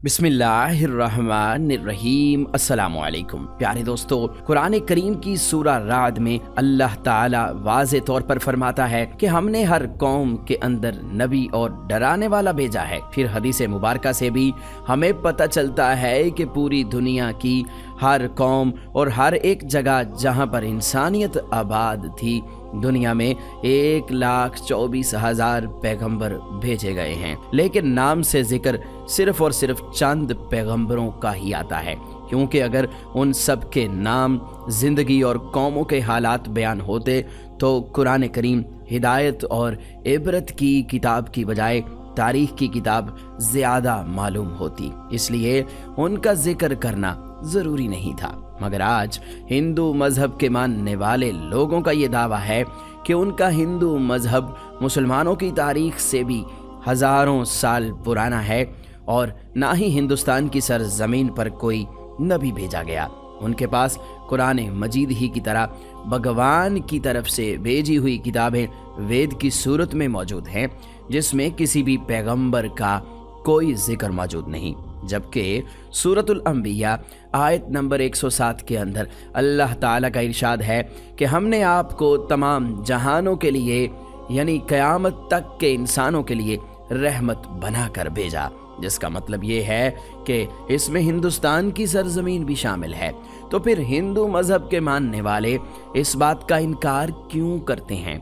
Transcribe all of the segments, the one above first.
बिस्मिल्लाहिर्रहमानिर्रहीम। अस्सलामुअलैकुम प्यारे दोस्तों, कुरान करीम की सूरा राद में अल्लाह ताला वाज़े तौर पर फरमाता है कि हमने हर कौम के अंदर नबी और डराने वाला भेजा है। फिर हदीस मुबारका से भी हमें पता चलता है कि पूरी दुनिया की हर कौम और हर एक जगह जहाँ पर इंसानियत आबाद थी, दुनिया में 1,24,000 पैगंबर भेजे गए हैं, लेकिन नाम से जिक्र सिर्फ और सिर्फ चंद पैगंबरों का ही आता है, क्योंकि अगर उन सब के नाम, जिंदगी और कौमों के हालात बयान होते तो कुरान करीम हिदायत और इबरत की किताब की बजाय तारीख की किताब ज़्यादा मालूम होती, इसलिए उनका जिक्र करना ज़रूरी नहीं था। मगर आज हिंदू मज़हब के मानने वाले लोगों का ये दावा है कि उनका हिंदू मज़हब मुसलमानों की तारीख से भी हज़ारों साल पुराना है और ना ही हिंदुस्तान की सरजमीन पर कोई नबी भेजा गया। उनके पास कुरान मजीद ही की तरह भगवान की तरफ से भेजी हुई किताबें वेद की सूरत में मौजूद हैं, जिसमें किसी भी पैगंबर का कोई जिक्र मौजूद नहीं। जबकि सूरतुल अंबिया आयत नंबर 107 के अंदर अल्लाह ताला का इरशाद है कि हमने आपको तमाम जहानों के लिए यानी क़यामत तक के इंसानों के लिए रहमत बनाकर भेजा, जिसका मतलब ये है कि इसमें हिंदुस्तान की सरजमीन भी शामिल है। तो फिर हिंदू मज़हब के मानने वाले इस बात का इनकार क्यों करते हैं?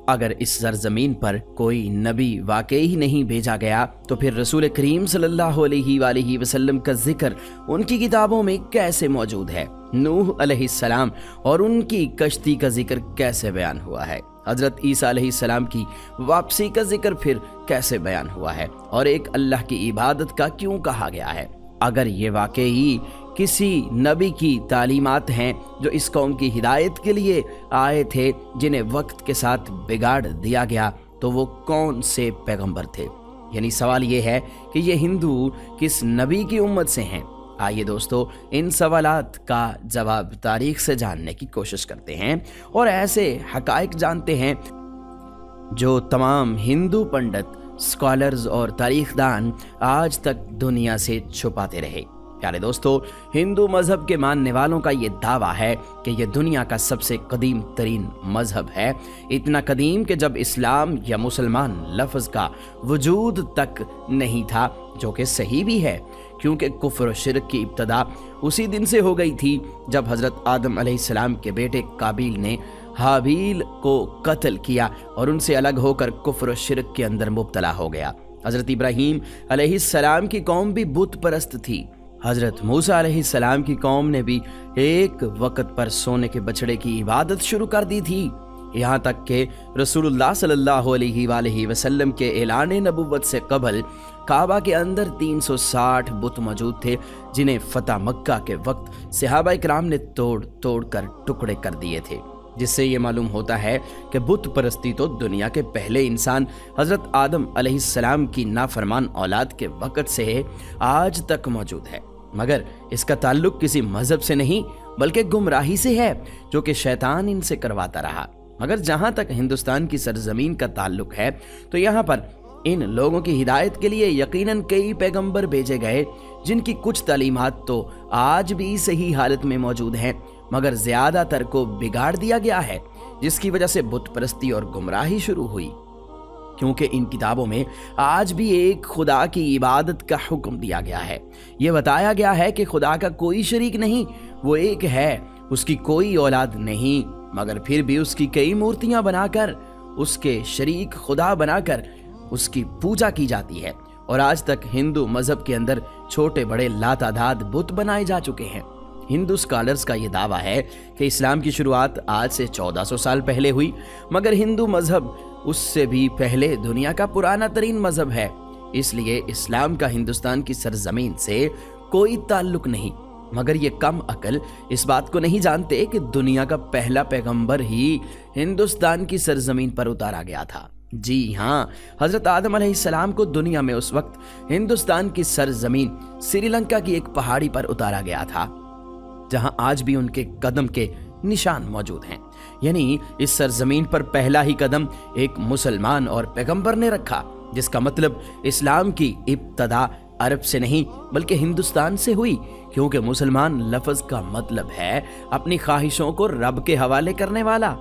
अगर इस सरजमीन पर कोई नबी वाकई ही नहीं भेजा गया तो फिर रसूल करीम सल्लल्लाहु अलैहि वसल्लम का जिक्र उनकी किताबों में कैसे मौजूद है? नूह अलैहिस्सलाम और उनकी कश्ती का जिक्र कैसे बयान हुआ है? हज़रत ईसा अलैहिस्सलाम की वापसी का जिक्र फिर कैसे बयान हुआ है? और एक अल्लाह की इबादत का क्यों कहा गया है? अगर ये वाकई किसी नबी की तालीमात हैं जो इस कौम की हिदायत के लिए आए थे, जिन्हें वक्त के साथ बिगाड़ दिया गया, तो वो कौन से पैगंबर थे? यानी सवाल ये है कि ये हिंदू किस नबी की उम्मत से हैं? आइए दोस्तों, इन सवालात का जवाब तारीख से जानने की कोशिश करते हैं और ऐसे हकाइक जानते हैं जो तमाम हिंदू पंडित, स्कॉलर्स और तारीखदान आज तक दुनिया से छुपाते रहे। प्यारे दोस्तों, हिंदू मज़हब के मानने वालों का ये दावा है कि यह दुनिया का सबसे कदीम तरीन मज़हब है, इतना कदीम कि जब इस्लाम या मुसलमान लफ्ज़ का वजूद तक नहीं था, जो कि सही भी है, क्योंकि कुफ्र और शिरक की इब्तदा उसी दिन से हो गई थी जब हज़रत आदम अलैहिस्सलाम के बेटे काबिल ने हाबील को कत्ल किया और उनसे अलग होकर कुफ्र और शिरक के अंदर मुब्तला हो गया। हज़रत इब्राहीम अलैहिस्सलाम की कौम भी बुत परस्त थी। हज़रत मूसा अलैहिस्सलाम की कौम ने भी एक वक़्त पर सोने के बछड़े की इबादत शुरू कर दी थी। यहाँ तक कि रसूलुल्लाह सल्लल्लाहु अलैहि वसल्लम के ऐलान नबुव्वत से कबल काबा के अंदर 360 बुत मौजूद थे, जिन्हें फतह मक्का के वक्त सहाबा इकराम ने तोड़ तोड़ कर टुकड़े कर दिए थे, जिससे ये मालूम होता है कि बुत परस्ती तो दुनिया के पहले इंसान हज़रत आदम अलैहिस्सलाम की नाफरमान औलाद के वक़्त से आज तक मौजूद है। मगर इसका ताल्लुक किसी मज़हब से नहीं बल्कि गुमराही से है, जो कि शैतान इनसे करवाता रहा। मगर जहाँ तक हिंदुस्तान की सरजमीन का ताल्लुक है तो यहाँ पर इन लोगों की हिदायत के लिए यकीनन कई पैगंबर भेजे गए, जिनकी कुछ तालीमात तो आज भी सही हालत में मौजूद हैं, मगर ज़्यादातर को बिगाड़ दिया गया है, जिसकी वजह से बुत परस्ती और गुमराही शुरू हुई। क्योंकि इन किताबों में आज भी एक खुदा की इबादत का हुक्म दिया गया है। ये बताया गया है कि खुदा का कोई शरीक नहीं, वो एक है, उसकी कोई औलाद नहीं, मगर फिर भी उसकी कई मूर्तियां बनाकर, उसके शरीक खुदा बनाकर उसकी पूजा की जाती है। और आज तक हिंदू मज़हब के अंदर छोटे बड़े लातादाद बुत बनाए जा चुके हैं। हिंदू स्कॉलर्स का ये दावा है कि इस्लाम की शुरुआत आज से 1400 साल पहले हुई, मगर हिंदू मज़हब उससे भी पहले दुनिया का पुराना तरीन मज़हब है, इसलिए इस्लाम का हिंदुस्तान की सरजमीन से कोई ताल्लुक नहीं। मगर ये कम अकल इस बात को नहीं जानते कि दुनिया का पहला पैगंबर ही हिंदुस्तान की सरजमीन पर उतारा गया था। जी हाँ, हज़रत आदम अलैहिस्सलाम को दुनिया में उस वक्त हिंदुस्तान की सरजमीन श्रीलंका की एक पहाड़ी पर उतारा गया था, जहां आज भी उनके कदम के निशान मौजूद हैं। यानी इस सरजमीन पर पहला ही कदम एक मुसलमान और पैगंबर ने रखा, जिसका मतलब इस्लाम की इब्तदा عرب سے نہیں بلکہ ہندوستان سے ہوئی، کیونکہ مسلمان لفظ کا مطلب ہے اپنی خواہشوں کو رب کے حوالے کرنے والا،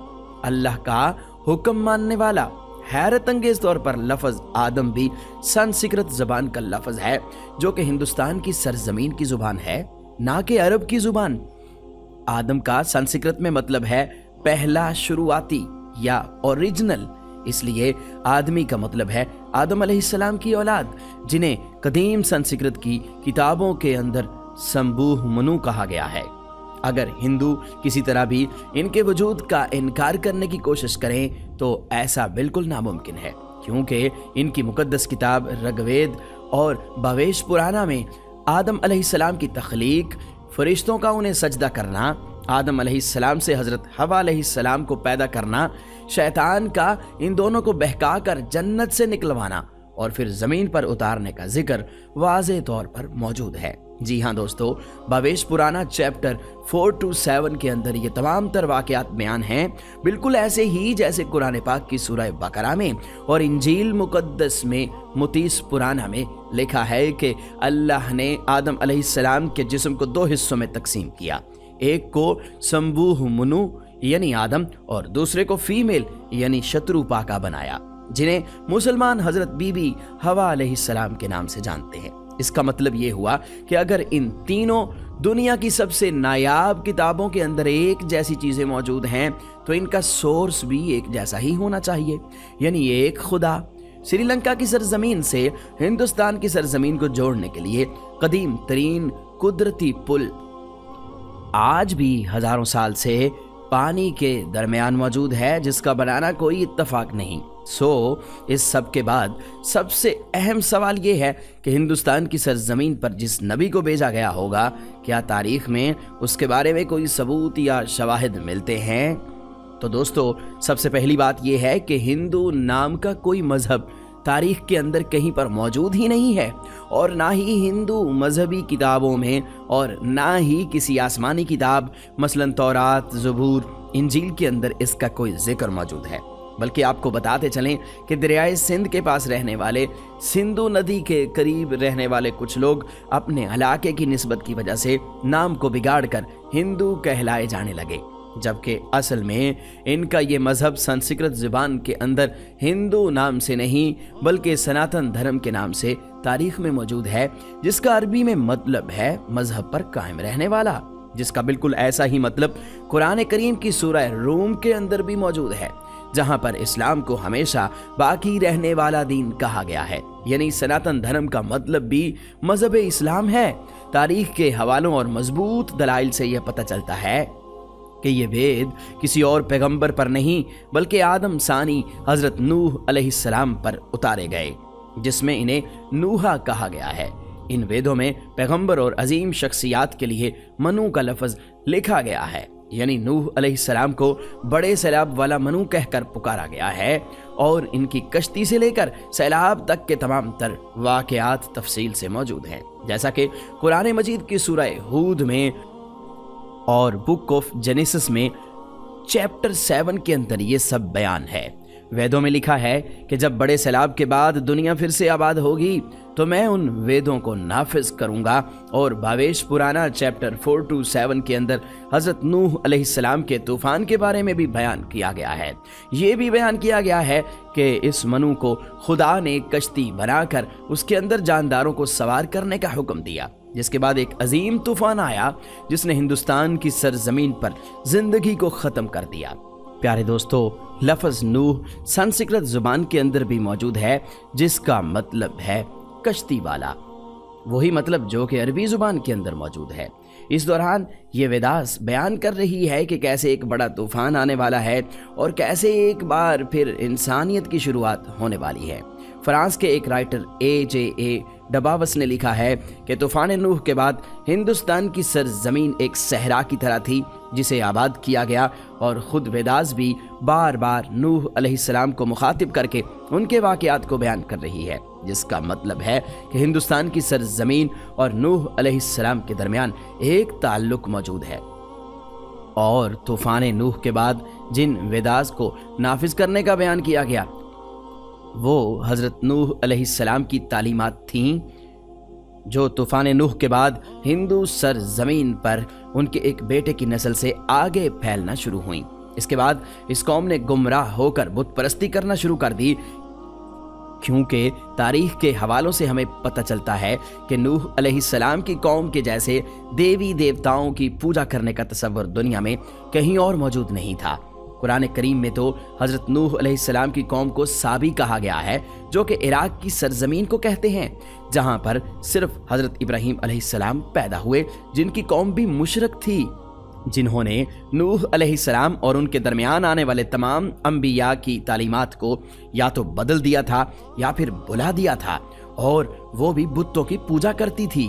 اللہ کا حکم ماننے والا۔ حیرت انگیز طور پر لفظ آدم بھی سنسکرت زبان کا لفظ ہے، جو کہ ہندوستان کی سرزمین کی زبان ہے، نہ کہ عرب کی زبان۔ آدم کا سنسکرت میں مطلب ہے پہلا، شروعاتی یا اوریجنل، اس لیے آدمی کا مطلب ہے آدم علیہ السلام کی اولاد، جنہیں قدیم سنسکرت کی کتابوں کے اندر سمبوہ منو کہا گیا ہے۔ اگر ہندو کسی طرح بھی ان کے وجود کا انکار کرنے کی کوشش کریں تو ایسا بالکل ناممکن ہے، کیونکہ ان کی مقدس کتاب رگ وید اور بھاویش پرانا میں آدم علیہ السلام کی تخلیق، فرشتوں کا انہیں سجدہ کرنا، آدم علیہ السلام سے حضرت حوا علیہ السلام کو پیدا کرنا، شیطان کا ان دونوں کو بہکا کر جنت سے نکلوانا اور پھر زمین پر اتارنے کا ذکر واضح طور پر موجود ہے۔ جی ہاں دوستو، بھاویش پرانا چیپٹر 4-7 کے اندر یہ تمام تر واقعات بیان ہیں، بالکل ایسے ہی جیسے قرآن پاک کی سورہ بقرہ میں اور انجیل مقدس میں متیس پرانا میں لکھا ہے کہ اللہ نے آدم علیہ السلام کے جسم کو 2 حصوں میں تقسیم کیا، ایک کو سمبوہ منو یعنی آدم اور دوسرے کو فیمیل یعنی شترو پاکا بنایا، جنہیں مسلمان حضرت بی بی حوا علیہ السلام کے نام سے جانتے ہیں۔ اس کا مطلب یہ ہوا کہ اگر ان تینوں دنیا کی سب سے نایاب کتابوں کے اندر ایک جیسی چیزیں موجود ہیں تو ان کا سورس بھی ایک جیسا ہی ہونا چاہیے، یعنی ایک خدا۔ سری لنکا کی سرزمین سے ہندوستان کی سرزمین کو جوڑنے کے لیے قدیم ترین قدرتی پل آج بھی ہزاروں سال سے پانی کے درمیان موجود ہے، جس کا بنانا کوئی اتفاق نہیں۔ اس سب کے بعد سب سے اہم سوال یہ ہے کہ ہندوستان کی سرزمین پر جس نبی کو بھیجا گیا ہوگا، کیا تاریخ میں اس کے بارے میں کوئی ثبوت یا شواہد ملتے ہیں؟ تو دوستو، سب سے پہلی بات یہ ہے کہ ہندو نام کا کوئی مذہب تاریخ کے اندر کہیں پر موجود ہی نہیں ہے، اور نہ ہی ہندو مذہبی کتابوں میں اور نہ ہی کسی آسمانی کتاب مثلاً تورات، زبور، انجیل کے اندر اس کا کوئی ذکر موجود ہے۔ بلکہ آپ کو بتاتے چلیں کہ دریائے سندھ کے پاس رہنے والے، سندھو ندی کے قریب رہنے والے کچھ لوگ اپنے علاقے کی نسبت کی وجہ سے نام کو بگاڑ کر ہندو کہلائے جانے لگے، جبکہ اصل میں ان کا یہ مذہب سنسکرت زبان کے اندر ہندو نام سے نہیں بلکہ سناتن دھرم کے نام سے تاریخ میں موجود ہے، جس کا عربی میں مطلب ہے مذہب پر قائم رہنے والا، جس کا بالکل ایسا ہی مطلب قرآن کریم کی سورہ روم کے اندر بھی موجود ہے، جہاں پر اسلام کو ہمیشہ باقی رہنے والا دین کہا گیا ہے، یعنی سناتن دھرم کا مطلب بھی مذہب اسلام ہے۔ تاریخ کے حوالوں اور مضبوط دلائل سے یہ پتہ چلتا ہے کہ یہ وید کسی اور پیغمبر پر نہیں بلکہ آدم ثانی حضرت نوح علیہ السلام پر اتارے گئے، جس میں انہیں نوحا کہا گیا ہے۔ ان ویدوں میں پیغمبر اور عظیم شخصیات کے لیے منو کا لفظ لکھا گیا ہے، یعنی نوح علیہ السلام کو بڑے سیلاب والا منو کہہ کر پکارا گیا ہے، اور ان کی کشتی سے لے کر سیلاب تک کے تمام تر واقعات تفصیل سے موجود ہیں، جیسا کہ قرآن مجید کی سورہ ہود میں اور بک آف جینیسس میں چیپٹر 7 کے اندر یہ سب بیان ہے۔ ویدوں میں لکھا ہے کہ جب بڑے سیلاب کے بعد دنیا پھر سے آباد ہوگی تو میں ان ویدوں کو نافذ کروں گا، اور بھاویش پرانا چیپٹر 4-7 کے اندر حضرت نوح علیہ السلام کے طوفان کے بارے میں بھی بیان کیا گیا ہے۔ یہ بھی بیان کیا گیا ہے کہ اس منو کو خدا نے کشتی بنا کر اس کے اندر جانداروں کو سوار کرنے کا حکم دیا، جس کے بعد ایک عظیم طوفان آیا جس نے ہندوستان کی سرزمین پر زندگی کو ختم کر دیا۔ پیارے دوستو، لفظ نوح سنسکرت زبان کے اندر بھی موجود ہے، جس کا مطلب ہے کشتی والا، وہی مطلب جو کہ عربی زبان کے اندر موجود ہے۔ اس دوران یہ ویداس بیان کر رہی ہے کہ کیسے ایک بڑا طوفان آنے والا ہے اور کیسے ایک بار پھر انسانیت کی شروعات ہونے والی ہے۔ فرانس کے ایک رائٹر A.J.A. ڈباوس نے لکھا ہے کہ طوفان نوح کے بعد ہندوستان کی سرزمین ایک صحرا کی طرح تھی جسے آباد کیا گیا، اور خود ویداس بھی بار بار نوح علیہ السلام کو مخاطب کر کے ان کے واقعات کو بیان کر رہی ہے، جس کا مطلب ہے کہ ہندوستان کی سرزمین اور نوح علیہ السلام کے درمیان ایک تعلق موجود ہے۔ اور طوفان نوح کے بعد جن ویداس کو نافذ کرنے کا بیان کیا گیا وہ حضرت نوح علیہ السلام کی تعلیمات تھیں، जो तूफान नूह के बाद हिंदू सरजमीन पर उनके एक बेटे की नस्ल से आगे फैलना शुरू हुई। इसके बाद इस कौम ने गुमराह होकर बुत परस्ती करना शुरू कर दी, क्योंकि तारीख के हवालों से हमें पता चलता है कि नूह अलैहिस्सलाम की कौम के जैसे देवी देवताओं की पूजा करने का तसव्वुर दुनिया में कहीं और मौजूद नहीं था। कुरान करीम में तो हज़रत नूह अलैहिस्सलाम की कौम को साबी कहा गया है, जो कि इराक की सरजमीन को कहते हैं, जहां पर सिर्फ हज़रत इब्राहीम अलैहिस्सलाम पैदा हुए, जिनकी कौम भी मुशरिक थी, जिन्होंने नूह अलैहिस्सलाम और उनके दरमियान आने वाले तमाम अंबिया की तालीमात को या तो बदल दिया था या फिर भुला दिया था, और वो भी बुतों की पूजा करती थी।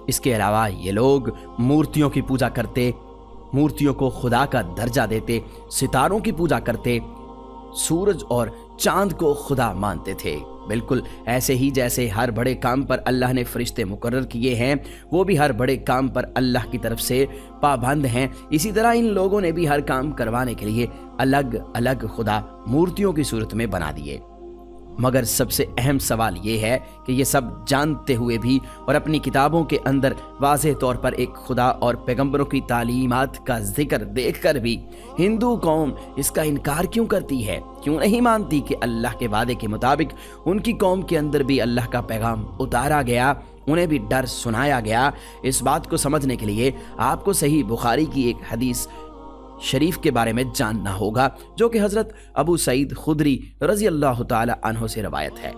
इसके अलावा ये लोग मूर्तियों की पूजा करते, मूर्तियों को खुदा का दर्जा देते, सितारों की पूजा करते, सूरज और चांद को खुदा मानते थे। बिल्कुल ऐसे ही जैसे हर बड़े काम पर अल्लाह ने फरिश्ते मुकर्रर किए हैं, वो भी हर बड़े काम पर अल्लाह की तरफ से पाबंद हैं, इसी तरह इन लोगों ने भी हर काम करवाने के लिए अलग अलग खुदा मूर्तियों की सूरत में बना दिए। मगर सबसे अहम सवाल ये है कि ये सब जानते हुए भी और अपनी किताबों के अंदर वाज़ेह तौर पर एक खुदा और पैगंबरों की तालीमात का जिक्र देखकर भी हिंदू कौम इसका इनकार क्यों करती है? क्यों नहीं मानती कि अल्लाह के वादे के मुताबिक उनकी कौम के अंदर भी अल्लाह का पैगाम उतारा गया, उन्हें भी डर सुनाया गया? इस बात को समझने के लिए आपको सही बुखारी की एक हदीस शरीफ के बारे में जानना होगा, जो कि हजरत अबू सईद खुदरी रजी अल्लाह ताला अन्हु से रवायत है।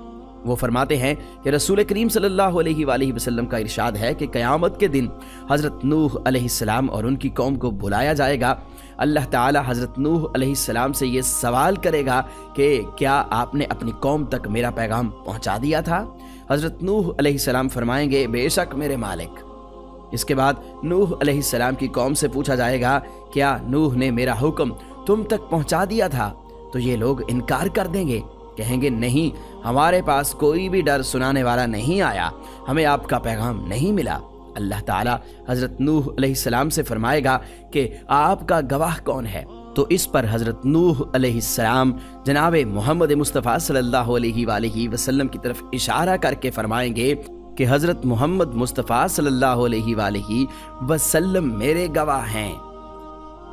वो फरमाते हैं कि रसूल करीम सल्लल्लाहु अलैहि वसल्लम का इरशाद है कि क़यामत के दिन हजरत नूह अलैहिस्सलाम और उनकी कौम को बुलाया जाएगा। अल्लाह ताला हजरत नूह अलैहिस्सलाम से ये सवाल करेगा कि क्या आपने अपनी कौम तक मेरा पैगाम पहुंचा दिया था? हजरत नूह अलैहिस्सलाम फरमाएंगे, बेशक मेरे मालिक। इसके बाद नूह अलैहिस्सलाम की कौम से पूछा जाएगा, क्या नूह ने मेरा हुक्म तुम तक पहुंचा दिया था? तो ये लोग इनकार कर देंगे, कहेंगे नहीं, हमारे पास कोई भी डर सुनाने वाला नहीं आया, हमें आपका पैगाम नहीं मिला। अल्लाह ताला हजरत नूह अलैहिस्सलाम से फरमाएगा कि आपका गवाह कौन है? तो इस पर हजरत नूह अलैहिस्सलाम जनाब मोहम्मद मुस्तफ़ा सल्लल्लाहु अलैहि वसल्लम की तरफ इशारा करके फरमाएंगे कि हजरत मोहम्मद मुस्तफ़ा सल्लल्लाहु अलैहि वसल्लम मेरे गवाह हैं।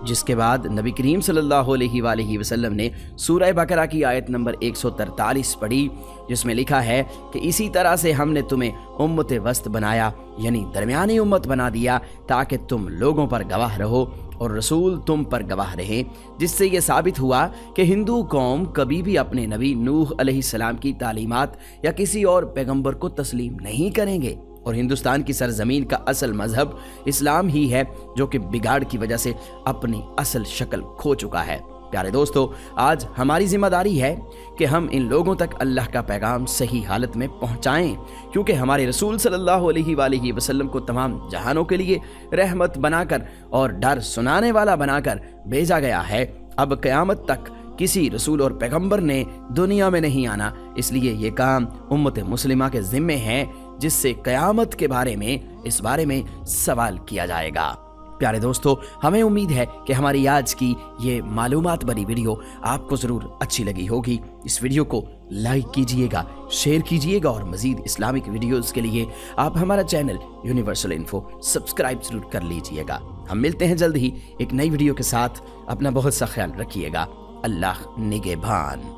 जिसके बाद नबी करीम सल्लल्लाहु अलैहि वसल्लम ने सूरह बकरा की आयत नंबर 143 पढ़ी, जिसमें लिखा है कि इसी तरह से हमने तुम्हें उम्मत वस्त बनाया, यानी दरमियानी उम्मत बना दिया, ताकि तुम लोगों पर गवाह रहो और रसूल तुम पर गवाह रहे। जिससे ये साबित हुआ कि हिंदू कौम कभी भी अपने नबी नूह अलैहिस्सलाम की तालीमात या किसी और पैगंबर को तस्लीम नहीं करेंगे, और हिंदुस्तान की सरजमीन का असल मजहब इस्लाम ही है, जो कि बिगाड़ की वजह से अपनी असल शक्ल खो चुका है। प्यारे दोस्तों, आज हमारी जिम्मेदारी है कि हम इन लोगों तक अल्लाह का पैगाम सही हालत में पहुंचाएं, क्योंकि हमारे रसूल सल्लल्लाहु अलैहि वसल्लम को तमाम जहानों के लिए रहमत बनाकर और डर सुनाने वाला बनाकर भेजा गया है। अब क़यामत तक किसी रसूल और पैगंबर ने दुनिया में नहीं आना, इसलिए ये काम उम्मत मुस्लिमा के जिम्मे है, जिससे क़यामत के बारे में इस बारे में सवाल किया जाएगा। प्यारे दोस्तों, हमें उम्मीद है कि हमारी आज की ये मालूमात भरी वीडियो आपको ज़रूर अच्छी लगी होगी। इस वीडियो को लाइक कीजिएगा, शेयर कीजिएगा, और मज़ीद इस्लामिक वीडियोज़ के लिए आप हमारा चैनल यूनिवर्सल इन्फो सब्सक्राइब ज़रूर कर लीजिएगा। हम मिलते हैं जल्द ही एक नई वीडियो के साथ। अपना बहुत सा ख्याल रखिएगा। अल्लाह निगहबान।